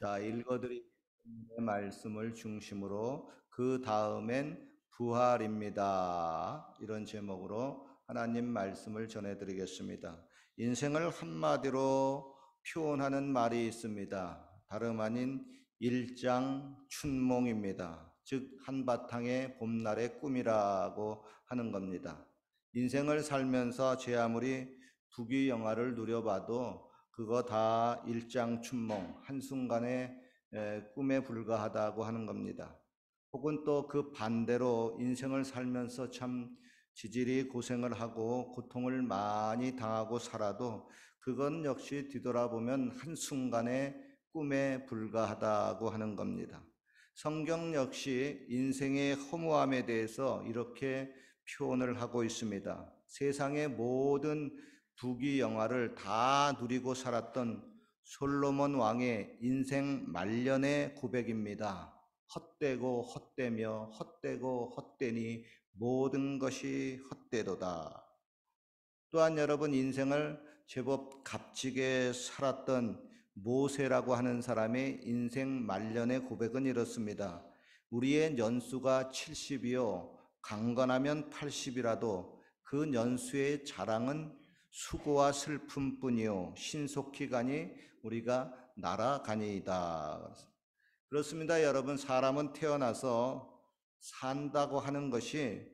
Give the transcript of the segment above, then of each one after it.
자, 읽어드린 말씀을 중심으로 그 다음엔 부활입니다. 이런 제목으로 하나님 말씀을 전해드리겠습니다. 인생을 한마디로 표현하는 말이 있습니다. 다름 아닌 일장춘몽입니다. 즉 한바탕의 봄날의 꿈이라고 하는 겁니다. 인생을 살면서 제 아무리 부귀영화를 누려봐도 그거 다 일장춘몽, 한순간의 꿈에 불과하다고 하는 겁니다. 혹은 또 그 반대로 인생을 살면서 참 지질이 고생을 하고 고통을 많이 당하고 살아도 그건 역시 뒤돌아보면 한순간의 꿈에 불과하다고 하는 겁니다. 성경 역시 인생의 허무함에 대해서 이렇게 표현을 하고 있습니다. 세상의 모든 부귀영화를 다 누리고 살았던 솔로몬 왕의 인생 말년의 고백입니다. 헛되고 헛되며 헛되고 헛되니 모든 것이 헛되도다. 또한 여러분, 인생을 제법 값지게 살았던 모세라고 하는 사람의 인생 말년의 고백은 이렇습니다. 우리의 연수가 70이요 강건하면 80이라도 그 연수의 자랑은 수고와 슬픔뿐이요 신속히 가니 우리가 날아가니이다. 그렇습니다. 여러분, 사람은 태어나서 산다고 하는 것이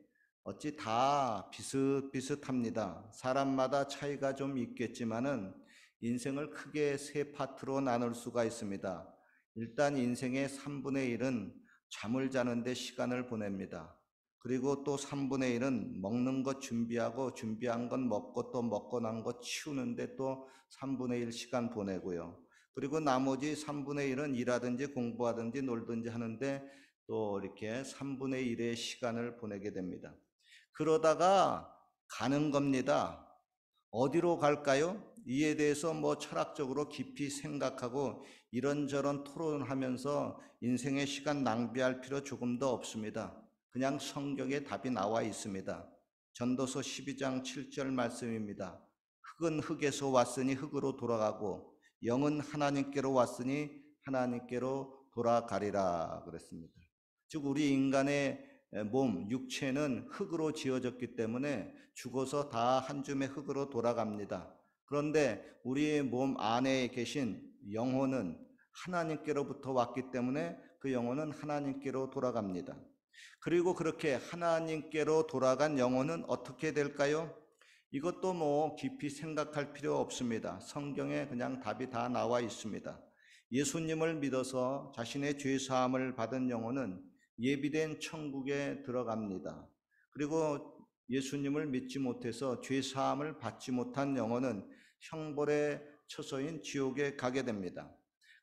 어찌 다 비슷비슷합니다. 사람마다 차이가 좀 있겠지만은 인생을 크게 세 파트로 나눌 수가 있습니다. 일단 인생의 3분의 1은 잠을 자는데 시간을 보냅니다. 그리고 또 3분의 1은 먹는 것 준비하고 준비한 건 먹고 또 먹고 난 것 치우는데 또 3분의 1 시간 보내고요. 그리고 나머지 3분의 1은 일하든지 공부하든지 놀든지 하는데 또 이렇게 3분의 1의 시간을 보내게 됩니다. 그러다가 가는 겁니다. 어디로 갈까요? 이에 대해서 철학적으로 깊이 생각하고 이런저런 토론하면서 인생의 시간 낭비할 필요 조금도 없습니다. 그냥 성경에 답이 나와 있습니다. 전도서 12장 7절 말씀입니다. 흙은 흙에서 왔으니 흙으로 돌아가고 영은 하나님께로 왔으니 하나님께로 돌아가리라 그랬습니다. 즉 우리 인간의 몸, 육체는 흙으로 지어졌기 때문에 죽어서 다 한 줌의 흙으로 돌아갑니다. 그런데 우리의 몸 안에 계신 영혼은 하나님께로부터 왔기 때문에 그 영혼은 하나님께로 돌아갑니다. 그리고 그렇게 하나님께로 돌아간 영혼은 어떻게 될까요? 이것도 깊이 생각할 필요 없습니다. 성경에 그냥 답이 다 나와 있습니다. 예수님을 믿어서 자신의 죄 사함을 받은 영혼은 예비된 천국에 들어갑니다. 그리고 예수님을 믿지 못해서 죄 사함을 받지 못한 영혼은 형벌의 처소인 지옥에 가게 됩니다.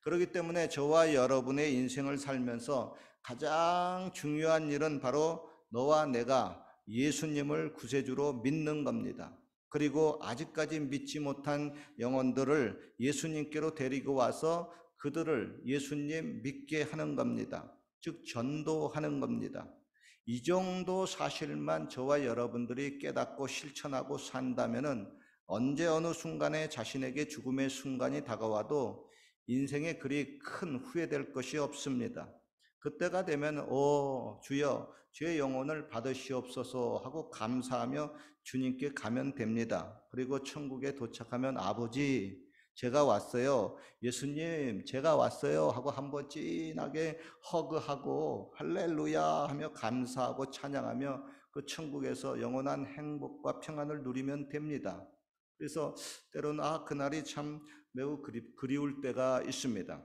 그렇기 때문에 저와 여러분의 인생을 살면서 가장 중요한 일은 바로 너와 내가 예수님을 구세주로 믿는 겁니다. 그리고 아직까지 믿지 못한 영혼들을 예수님께로 데리고 와서 그들을 예수님 믿게 하는 겁니다. 즉 전도하는 겁니다. 이 정도 사실만 저와 여러분들이 깨닫고 실천하고 산다면은 언제 어느 순간에 자신에게 죽음의 순간이 다가와도 인생에 그리 큰 후회될 것이 없습니다. 그때가 되면 주여 제 영혼을 받으시옵소서 하고 감사하며 주님께 가면 됩니다. 그리고 천국에 도착하면 아버지 제가 왔어요. 예수님 제가 왔어요 하고 한번 진하게 허그하고 할렐루야 하며 감사하고 찬양하며 그 천국에서 영원한 행복과 평안을 누리면 됩니다. 그래서 때로는 그날이 참 매우 그리울 때가 있습니다.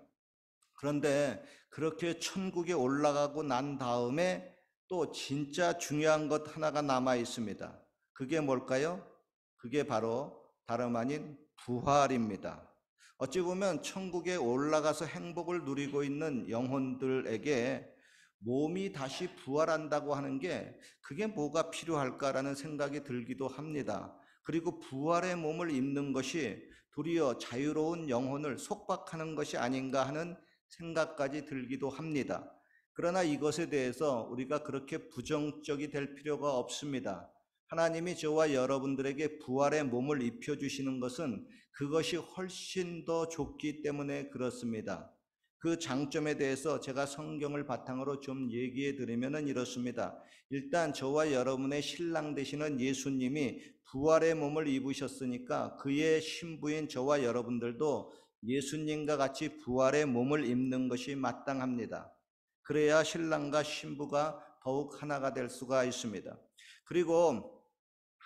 그런데 그렇게 천국에 올라가고 난 다음에 또 진짜 중요한 것 하나가 남아 있습니다. 그게 뭘까요? 그게 바로 다름 아닌 부활입니다. 어찌 보면 천국에 올라가서 행복을 누리고 있는 영혼들에게 몸이 다시 부활한다고 하는 게 그게 뭐가 필요할까라는 생각이 들기도 합니다. 그리고 부활의 몸을 입는 것이 도리어 자유로운 영혼을 속박하는 것이 아닌가 하는 생각까지 들기도 합니다. 그러나 이것에 대해서 우리가 그렇게 부정적이 될 필요가 없습니다. 하나님이 저와 여러분들에게 부활의 몸을 입혀주시는 것은 그것이 훨씬 더 좋기 때문에 그렇습니다. 그 장점에 대해서 제가 성경을 바탕으로 좀 얘기해 드리면은 이렇습니다. 일단 저와 여러분의 신랑 되시는 예수님이 부활의 몸을 입으셨으니까 그의 신부인 저와 여러분들도 예수님과 같이 부활의 몸을 입는 것이 마땅합니다. 그래야 신랑과 신부가 더욱 하나가 될 수가 있습니다. 그리고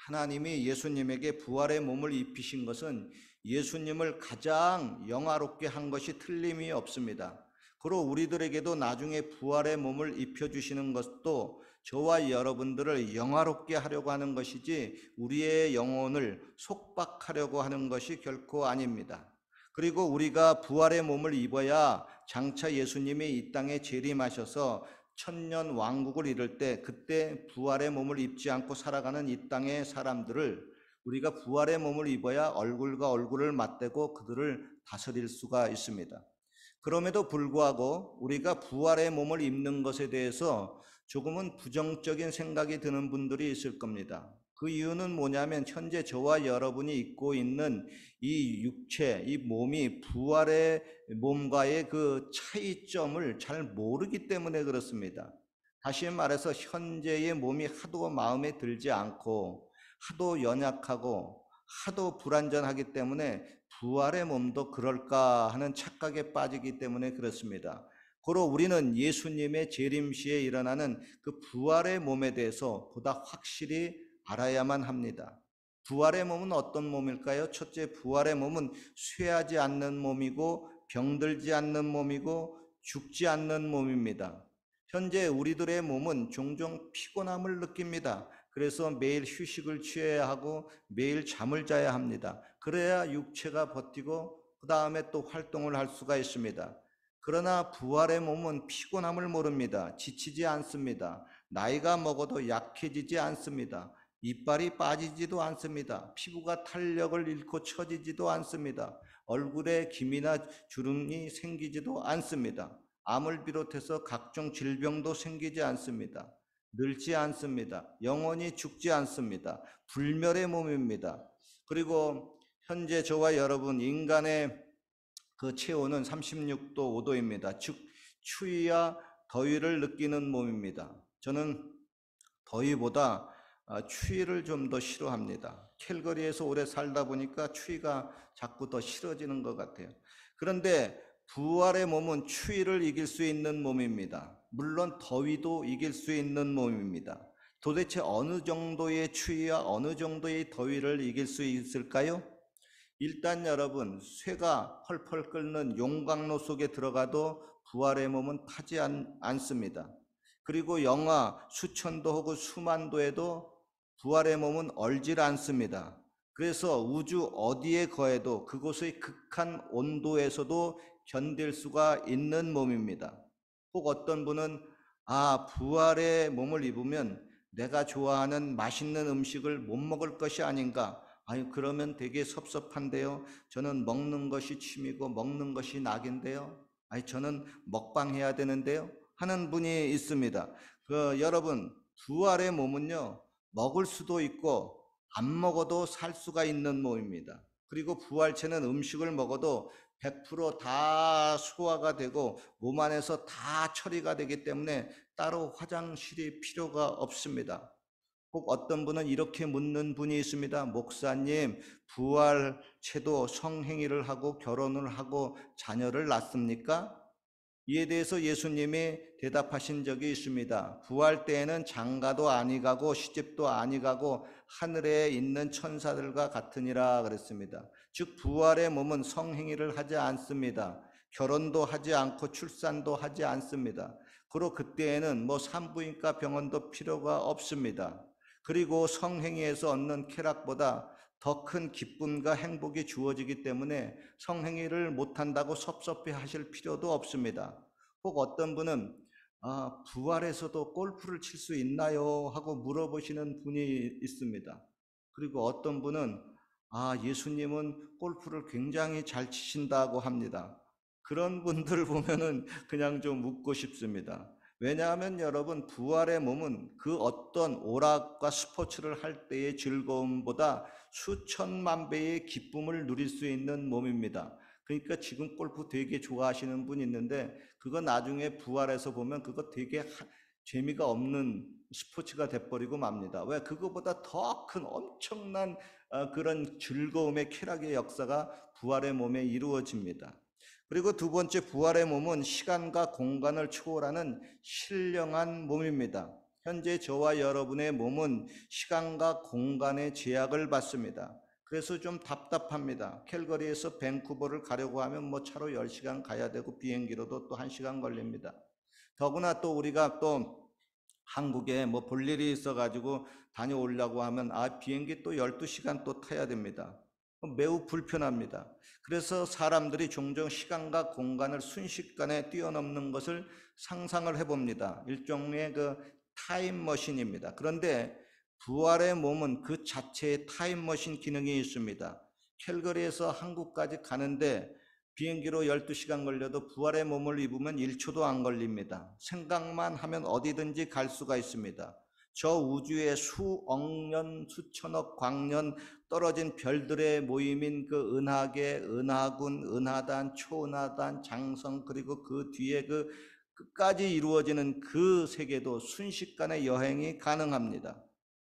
하나님이 예수님에게 부활의 몸을 입히신 것은 예수님을 가장 영화롭게 한 것이 틀림이 없습니다. 그리고 우리들에게도 나중에 부활의 몸을 입혀주시는 것도 저와 여러분들을 영화롭게 하려고 하는 것이지 우리의 영혼을 속박하려고 하는 것이 결코 아닙니다. 그리고 우리가 부활의 몸을 입어야 장차 예수님이 이 땅에 재림하셔서 천년 왕국을 이룰 때 그때 부활의 몸을 입지 않고 살아가는 이 땅의 사람들을 우리가 부활의 몸을 입어야 얼굴과 얼굴을 맞대고 그들을 다스릴 수가 있습니다. 그럼에도 불구하고 우리가 부활의 몸을 입는 것에 대해서 조금은 부정적인 생각이 드는 분들이 있을 겁니다. 그 이유는 뭐냐면 현재 저와 여러분이 입고 있는 이 육체, 이 몸이 부활의 몸과의 그 차이점을 잘 모르기 때문에 그렇습니다. 다시 말해서 현재의 몸이 하도 마음에 들지 않고 하도 연약하고 하도 불완전하기 때문에 부활의 몸도 그럴까 하는 착각에 빠지기 때문에 그렇습니다. 고로 우리는 예수님의 재림 시에 일어나는 그 부활의 몸에 대해서 보다 확실히 알아야만 합니다. 부활의 몸은 어떤 몸일까요? 첫째, 부활의 몸은 쇠하지 않는 몸이고 병들지 않는 몸이고 죽지 않는 몸입니다. 현재 우리들의 몸은 종종 피곤함을 느낍니다. 그래서 매일 휴식을 취해야 하고 매일 잠을 자야 합니다. 그래야 육체가 버티고 그 다음에 또 활동을 할 수가 있습니다. 그러나 부활의 몸은 피곤함을 모릅니다. 지치지 않습니다. 나이가 먹어도 약해지지 않습니다. 이빨이 빠지지도 않습니다. 피부가 탄력을 잃고 처지지도 않습니다. 얼굴에 기미나 주름이 생기지도 않습니다. 암을 비롯해서 각종 질병도 생기지 않습니다. 늙지 않습니다. 영원히 죽지 않습니다. 불멸의 몸입니다. 그리고 현재 저와 여러분 인간의 그 체온은 36도 5도입니다. 즉 추위와 더위를 느끼는 몸입니다. 저는 더위보다 추위를 좀 더 싫어합니다. 캘거리에서 오래 살다 보니까 추위가 자꾸 더 싫어지는 것 같아요. 그런데 부활의 몸은 추위를 이길 수 있는 몸입니다. 물론 더위도 이길 수 있는 몸입니다. 도대체 어느 정도의 추위와 어느 정도의 더위를 이길 수 있을까요? 일단 여러분, 쇠가 펄펄 끓는 용광로 속에 들어가도 부활의 몸은 타지 않습니다. 그리고 영하 수천도 혹은 수만도에도 부활의 몸은 얼질 않습니다. 그래서 우주 어디에 거해도 그곳의 극한 온도에서도 견딜 수가 있는 몸입니다. 혹 어떤 분은 부활의 몸을 입으면 내가 좋아하는 맛있는 음식을 못 먹을 것이 아닌가. 그러면 되게 섭섭한데요. 저는 먹는 것이 취미고 먹는 것이 낙인데요. 저는 먹방 해야 되는데요. 하는 분이 있습니다. 여러분, 부활의 몸은요, 먹을 수도 있고 안 먹어도 살 수가 있는 몸입니다. 그리고 부활체는 음식을 먹어도 100%다 소화가 되고 몸 안에서 다 처리가 되기 때문에 따로 화장실이 필요가 없습니다. 혹 어떤 분은 이렇게 묻는 분이 있습니다. 목사님, 부활체도 성행위를 하고 결혼을 하고 자녀를 낳습니까? 이에 대해서 예수님이 대답하신 적이 있습니다. 부활 때에는 장가도 아니 가고 시집도 아니 가고 하늘에 있는 천사들과 같으니라 그랬습니다. 즉 부활의 몸은 성행위를 하지 않습니다. 결혼도 하지 않고 출산도 하지 않습니다. 그리고 그때에는 산부인과 병원도 필요가 없습니다. 그리고 성행위에서 얻는 쾌락보다 더 큰 기쁨과 행복이 주어지기 때문에 성행위를 못한다고 섭섭해 하실 필요도 없습니다. 혹 어떤 분은 부활에서도 골프를 칠 수 있나요? 하고 물어보시는 분이 있습니다. 그리고 어떤 분은 예수님은 골프를 굉장히 잘 치신다고 합니다. 그런 분들을 보면은 그냥 좀 묻고 싶습니다. 왜냐하면 여러분 부활의 몸은 그 어떤 오락과 스포츠를 할 때의 즐거움보다 수천만 배의 기쁨을 누릴 수 있는 몸입니다. 그러니까 지금 골프 되게 좋아하시는 분이 있는데 그거 나중에 부활해서 보면 그거 되게 재미가 없는 스포츠가 돼버리고 맙니다. 왜? 그거보다 더 큰 엄청난 그런 즐거움의 쾌락의 역사가 부활의 몸에 이루어집니다. 그리고 두 번째, 부활의 몸은 시간과 공간을 초월하는 신령한 몸입니다. 현재 저와 여러분의 몸은 시간과 공간의 제약을 받습니다. 그래서 좀 답답합니다. 캘거리에서 밴쿠버를 가려고 하면 뭐 차로 10시간 가야 되고 비행기로도 또 1시간 걸립니다. 더구나 또 우리가 또 한국에 뭐 볼 일이 있어가지고 다녀오려고 하면 비행기 또 12시간 또 타야 됩니다. 매우 불편합니다. 그래서 사람들이 종종 시간과 공간을 순식간에 뛰어넘는 것을 상상을 해봅니다. 일종의 그 타임머신입니다. 그런데 부활의 몸은 그 자체의 타임머신 기능이 있습니다. 캘거리에서 한국까지 가는데 비행기로 12시간 걸려도 부활의 몸을 입으면 1초도 안 걸립니다. 생각만 하면 어디든지 갈 수가 있습니다. 저 우주의 수억 년, 수천억 광년 떨어진 별들의 모임인 그 은하계, 은하군, 은하단, 초은하단, 장성, 그리고 그 뒤에 그 끝까지 이루어지는 그 세계도 순식간에 여행이 가능합니다.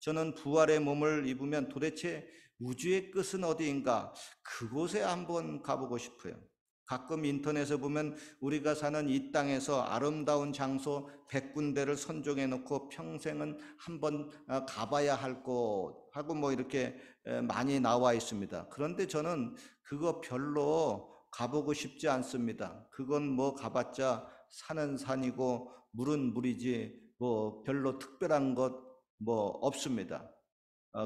저는 부활의 몸을 입으면 도대체 우주의 끝은 어디인가? 그곳에 한번 가보고 싶어요. 가끔 인터넷에 보면 우리가 사는 이 땅에서 아름다운 장소 100군데를 선정해 놓고 평생은 한번 가봐야 할 곳 하고 뭐 이렇게 많이 나와 있습니다. 그런데 저는 그거 별로 가보고 싶지 않습니다. 그건 뭐 가봤자 산은 산이고 물은 물이지 뭐 별로 특별한 것 뭐 없습니다.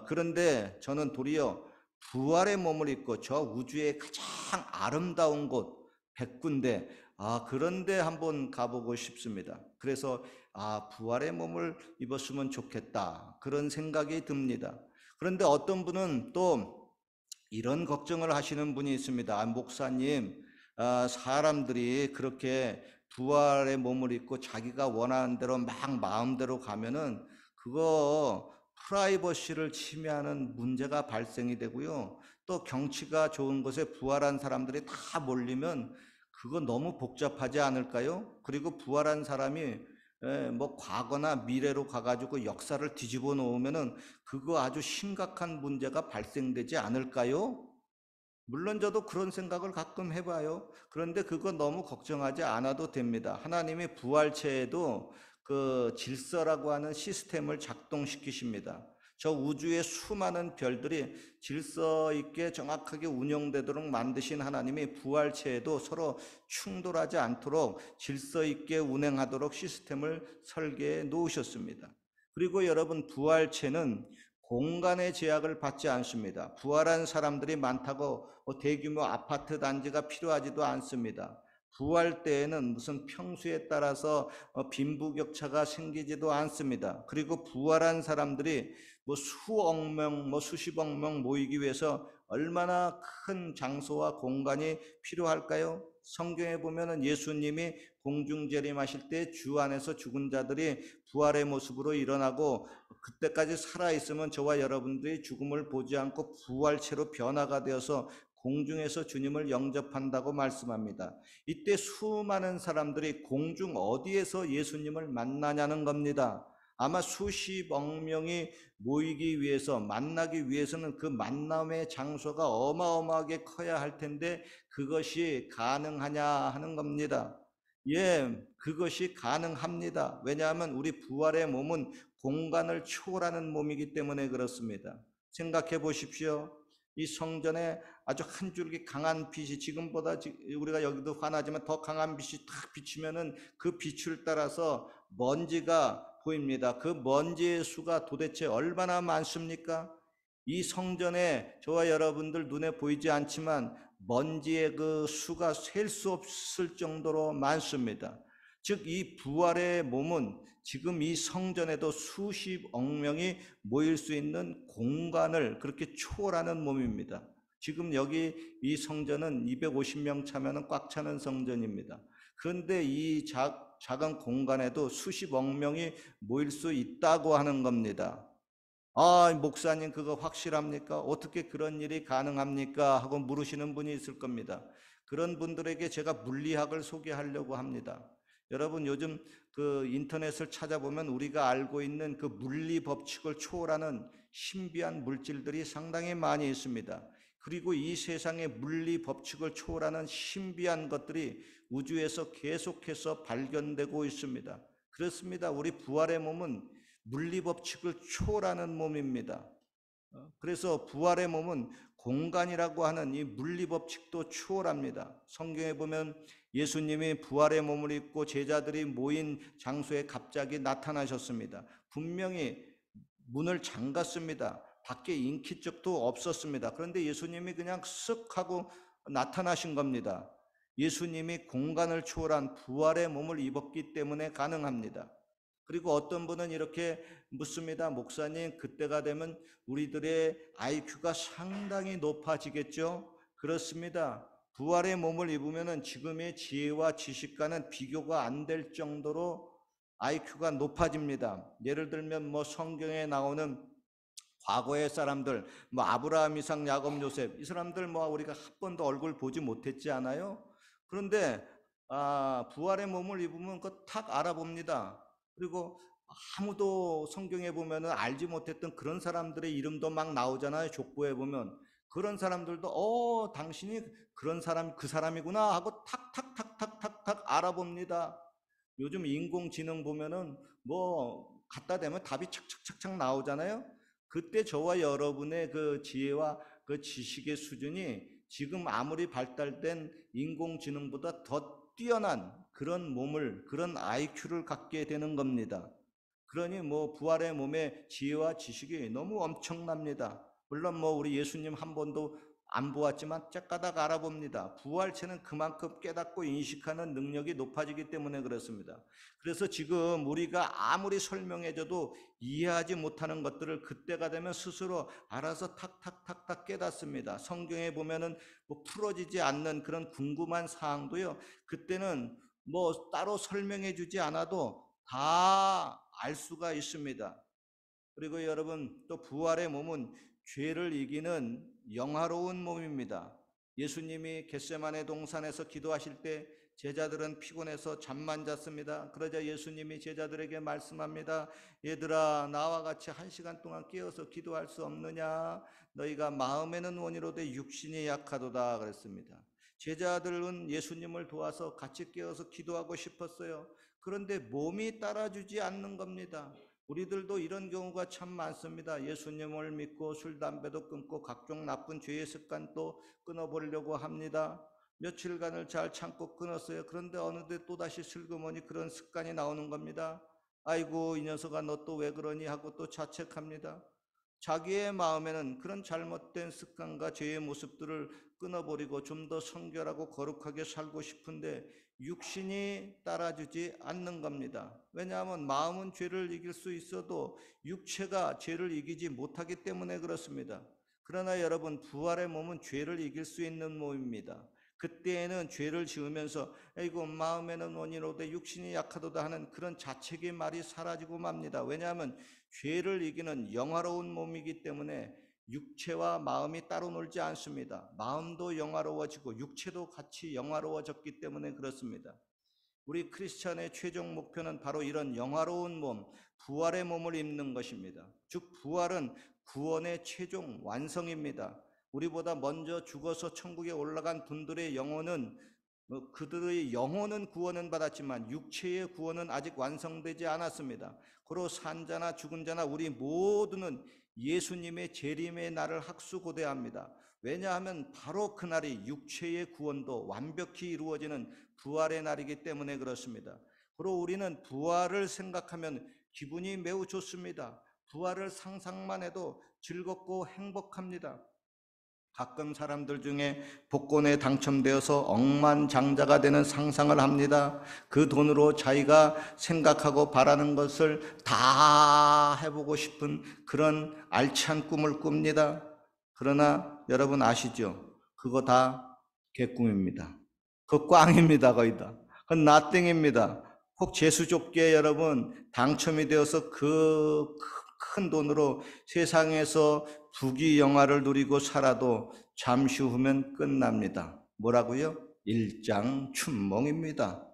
그런데 저는 도리어 부활의 몸을 입고 저 우주의 가장 아름다운 곳 100군데 그런데 한번 가보고 싶습니다. 그래서 부활의 몸을 입었으면 좋겠다 그런 생각이 듭니다. 그런데 어떤 분은 또 이런 걱정을 하시는 분이 있습니다. 목사님, 사람들이 그렇게 부활의 몸을 입고 자기가 원하는 대로 막 마음대로 가면은 그거 프라이버시를 침해하는 문제가 발생이 되고요. 또 경치가 좋은 곳에 부활한 사람들이 다 몰리면 그거 너무 복잡하지 않을까요? 그리고 부활한 사람이 뭐 과거나 미래로 가가지고 역사를 뒤집어 놓으면은 그거 아주 심각한 문제가 발생되지 않을까요? 물론 저도 그런 생각을 가끔 해봐요. 그런데 그거 너무 걱정하지 않아도 됩니다. 하나님이 부활체에도 그 질서라고 하는 시스템을 작동시키십니다. 저 우주의 수많은 별들이 질서 있게 정확하게 운영되도록 만드신 하나님이 부활체에도 서로 충돌하지 않도록 질서 있게 운행하도록 시스템을 설계해 놓으셨습니다. 그리고 여러분, 부활체는 공간의 제약을 받지 않습니다. 부활한 사람들이 많다고 대규모 아파트 단지가 필요하지도 않습니다. 부활 때에는 무슨 평수에 따라서 빈부격차가 생기지도 않습니다. 그리고 부활한 사람들이 뭐 수억 명, 뭐 수십억 명 모이기 위해서 얼마나 큰 장소와 공간이 필요할까요? 성경에 보면은 예수님이 공중 재림하실 때 주 안에서 죽은 자들이 부활의 모습으로 일어나고 그때까지 살아있으면 저와 여러분들이 죽음을 보지 않고 부활체로 변화가 되어서 공중에서 주님을 영접한다고 말씀합니다. 이때 수많은 사람들이 공중 어디에서 예수님을 만나냐는 겁니다. 아마 수십억 명이 모이기 위해서 만나기 위해서는 그 만남의 장소가 어마어마하게 커야 할 텐데 그것이 가능하냐 하는 겁니다. 예, 그것이 가능합니다. 왜냐하면 우리 부활의 몸은 공간을 초월하는 몸이기 때문에 그렇습니다. 생각해 보십시오. 이 성전에 아주 한 줄기 강한 빛이 지금보다 우리가 여기도 환하지만 더 강한 빛이 탁 비치면은 그 빛을 따라서 먼지가 보입니다. 그 먼지의 수가 도대체 얼마나 많습니까? 이 성전에 저와 여러분들 눈에 보이지 않지만 먼지의 그 수가 셀 수 없을 정도로 많습니다. 즉, 이 부활의 몸은 지금 이 성전에도 수십억 명이 모일 수 있는 공간을 그렇게 초월하는 몸입니다. 지금 여기 이 성전은 250명 차면은 꽉 차는 성전입니다. 그런데 이 작은 공간에도 수십억 명이 모일 수 있다고 하는 겁니다. 목사님, 그거 확실합니까? 어떻게 그런 일이 가능합니까? 하고 물으시는 분이 있을 겁니다. 그런 분들에게 제가 물리학을 소개하려고 합니다. 여러분, 요즘 그 인터넷을 찾아보면 우리가 알고 있는 그 물리 법칙을 초월하는 신비한 물질들이 상당히 많이 있습니다. 그리고 이 세상의 물리 법칙을 초월하는 신비한 것들이 우주에서 계속해서 발견되고 있습니다. 그렇습니다. 우리 부활의 몸은 물리 법칙을 초월하는 몸입니다. 그래서 부활의 몸은 공간이라고 하는 이 물리 법칙도 추월합니다. 성경에 보면 예수님이 부활의 몸을 입고 제자들이 모인 장소에 갑자기 나타나셨습니다. 분명히 문을 잠갔습니다. 밖에 인기척도 없었습니다. 그런데 예수님이 그냥 쓱 하고 나타나신 겁니다. 예수님이 공간을 초월한 부활의 몸을 입었기 때문에 가능합니다. 그리고 어떤 분은 이렇게 묻습니다. 목사님, 그때가 되면 우리들의 IQ가 상당히 높아지겠죠? 그렇습니다. 부활의 몸을 입으면 지금의 지혜와 지식과는 비교가 안 될 정도로 IQ가 높아집니다. 예를 들면 성경에 나오는 과거의 사람들, 아브라함, 이삭, 야곱, 요셉, 이 사람들 우리가 한 번도 얼굴 보지 못했지 않아요? 그런데 부활의 몸을 입으면 그거 탁 알아봅니다. 그리고 아무도 성경에 보면은 알지 못했던 그런 사람들의 이름도 막 나오잖아요. 족보에 보면 그런 사람들도 당신이 그런 사람, 그 사람이구나 하고 탁탁탁탁탁탁 알아봅니다. 요즘 인공지능 보면은 갖다 대면 답이 착착착착 나오잖아요. 그때 저와 여러분의 그 지혜와 그 지식의 수준이 지금 아무리 발달된 인공지능보다 더 뛰어난 그런 몸을, 그런 IQ를 갖게 되는 겁니다. 그러니 부활의 몸의 지혜와 지식이 너무 엄청납니다. 물론 우리 예수님 한 번도 안 보았지만 째까닥 알아봅니다. 부활체는 그만큼 깨닫고 인식하는 능력이 높아지기 때문에 그렇습니다. 그래서 지금 우리가 아무리 설명해줘도 이해하지 못하는 것들을 그때가 되면 스스로 알아서 탁탁탁탁 깨닫습니다. 성경에 보면은 풀어지지 않는 그런 궁금한 사항도요, 그때는 따로 설명해 주지 않아도 다 알 수가 있습니다. 그리고 여러분, 또 부활의 몸은 죄를 이기는 영화로운 몸입니다. 예수님이 겟세마네 동산에서 기도하실 때 제자들은 피곤해서 잠만 잤습니다. 그러자 예수님이 제자들에게 말씀합니다. 얘들아, 나와 같이 1시간 동안 깨어서 기도할 수 없느냐? 너희가 마음에는 원이로되 육신이 약하도다 그랬습니다. 제자들은 예수님을 도와서 같이 깨어서 기도하고 싶었어요. 그런데 몸이 따라주지 않는 겁니다. 우리들도 이런 경우가 참 많습니다. 예수님을 믿고 술, 담배도 끊고 각종 나쁜 죄의 습관도 끊어보려고 합니다. 며칠간을 잘 참고 끊었어요. 그런데 어느새 또다시 슬그머니 그런 습관이 나오는 겁니다. 아이고, 이 녀석아, 너 또 왜 그러니 하고 또 자책합니다. 자기의 마음에는 그런 잘못된 습관과 죄의 모습들을 끊어버리고 좀 더 성결하고 거룩하게 살고 싶은데 육신이 따라주지 않는 겁니다. 왜냐하면 마음은 죄를 이길 수 있어도 육체가 죄를 이기지 못하기 때문에 그렇습니다. 그러나 여러분, 부활의 몸은 죄를 이길 수 있는 몸입니다. 그때에는 죄를 지으면서 이고 마음에는 원이로되 육신이 약하도다 하는 그런 자책의 말이 사라지고 맙니다. 왜냐하면 죄를 이기는 영화로운 몸이기 때문에 육체와 마음이 따로 놀지 않습니다. 마음도 영화로워지고 육체도 같이 영화로워졌기 때문에 그렇습니다. 우리 크리스찬의 최종 목표는 바로 이런 영화로운 몸, 부활의 몸을 입는 것입니다. 즉 부활은 구원의 최종 완성입니다. 우리보다 먼저 죽어서 천국에 올라간 분들의 영혼은 그들의 영혼은 구원은 받았지만 육체의 구원은 아직 완성되지 않았습니다. 고로 산자나 죽은 자나 우리 모두는 예수님의 재림의 날을 학수고대합니다. 왜냐하면 바로 그날이 육체의 구원도 완벽히 이루어지는 부활의 날이기 때문에 그렇습니다. 그리고 우리는 부활을 생각하면 기분이 매우 좋습니다. 부활을 상상만 해도 즐겁고 행복합니다. 가끔 사람들 중에 복권에 당첨되어서 억만장자가 되는 상상을 합니다. 그 돈으로 자기가 생각하고 바라는 것을 다 해보고 싶은 그런 알찬 꿈을 꿉니다. 그러나 여러분 아시죠? 그거 다 개꿈입니다. 그거 꽝입니다. 거의 다. 그건 nothing입니다. 혹 재수족게 여러분 당첨이 되어서 그 큰 돈으로 세상에서 부귀영화를 누리고 살아도 잠시 후면 끝납니다. 뭐라고요? 일장춘몽입니다.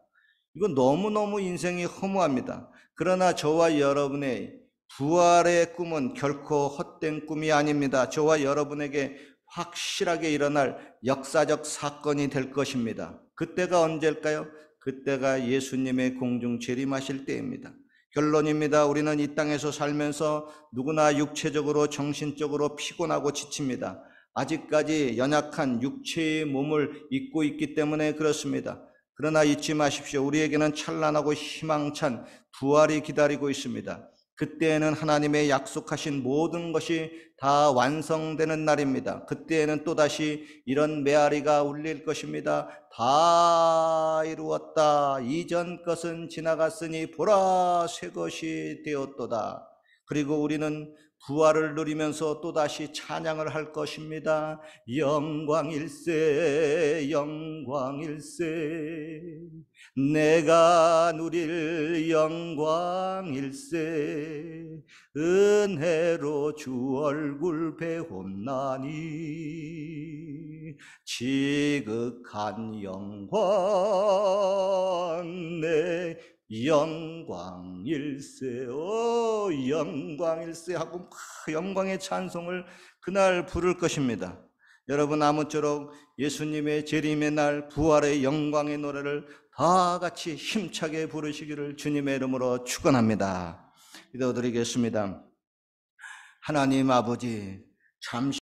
이거 너무너무 인생이 허무합니다. 그러나 저와 여러분의 부활의 꿈은 결코 헛된 꿈이 아닙니다. 저와 여러분에게 확실하게 일어날 역사적 사건이 될 것입니다. 그때가 언제일까요? 그때가 예수님의 공중 재림하실 때입니다. 결론입니다. 우리는 이 땅에서 살면서 누구나 육체적으로 정신적으로 피곤하고 지칩니다. 아직까지 연약한 육체의 몸을 입고 있기 때문에 그렇습니다. 그러나 잊지 마십시오. 우리에게는 찬란하고 희망찬 부활이 기다리고 있습니다. 그때에는 하나님의 약속하신 모든 것이 다 완성되는 날입니다. 그때에는 또다시 이런 메아리가 울릴 것입니다. 다 이루었다. 이전 것은 지나갔으니 보라 새 것이 되었도다. 그리고 우리는 부활을 누리면서 또다시 찬양을 할 것입니다. 영광일세 영광일세 내가 누릴 영광일세 은혜로 주 얼굴 배움나니 지극한 영광 내 영광일세 영광일세 하고 영광의 찬송을 그날 부를 것입니다. 여러분 아무쪼록 예수님의 재림의 날 부활의 영광의 노래를 다 같이 힘차게 부르시기를 주님의 이름으로 축원합니다. 기도드리겠습니다. 하나님 아버지, 잠시